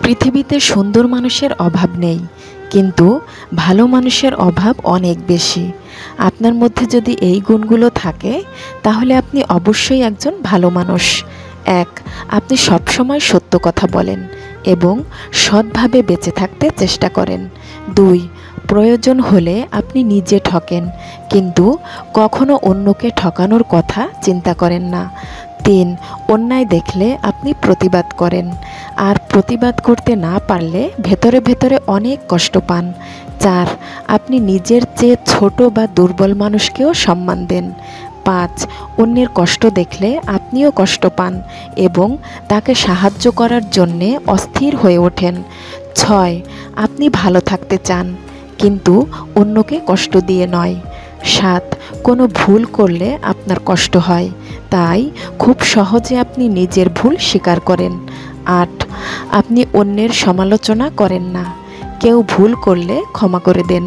পৃথিবীতে সুন্দর মানুষের অভাব নেই, কিন্তু ভালো মানুষের অভাব অনেক বেশি। আপনার মধ্যে যদি এই গুণগুলো থাকে তাহলে আপনি অবশ্যই একজন ভালো মানুষ। 1. আপনি সবসময় সত্য কথা বলেন এবং সৎভাবে বেঁচে থাকতে চেষ্টা করেন। 2. প্রয়োজন হলে আপনি নিজে ঠকেন, কিন্তু কখনো অন্যকে ঠকানোর কথা চিন্তা করেন না। 3. অন্যায় দেখলে আপনি প্রতিবাদ করেন, আর প্রতিবাদ করতে না পারলে ভেতরে ভেতরে অনেক কষ্ট পান। 4. আপনি নিজের চেয়ে ছোট বা দুর্বল মানুষকেও সম্মান দেন। 5. অন্যের কষ্ট দেখলে আপনিও কষ্ট পান এবং তাকে সাহায্য করার জন্যে অস্থির হয়ে ওঠেন। 6. আপনি ভালো থাকতে চান, কিন্তু অন্যকে কষ্ট দিয়ে নয়। 7. কোনো ভুল করলে আপনার কষ্ট হয়, তাই খুব সহজে আপনি নিজের ভুল স্বীকার করেন। 8. আপনি অন্যের সমালোচনা করেন না, কেউ ভুল করলে ক্ষমা করে দেন।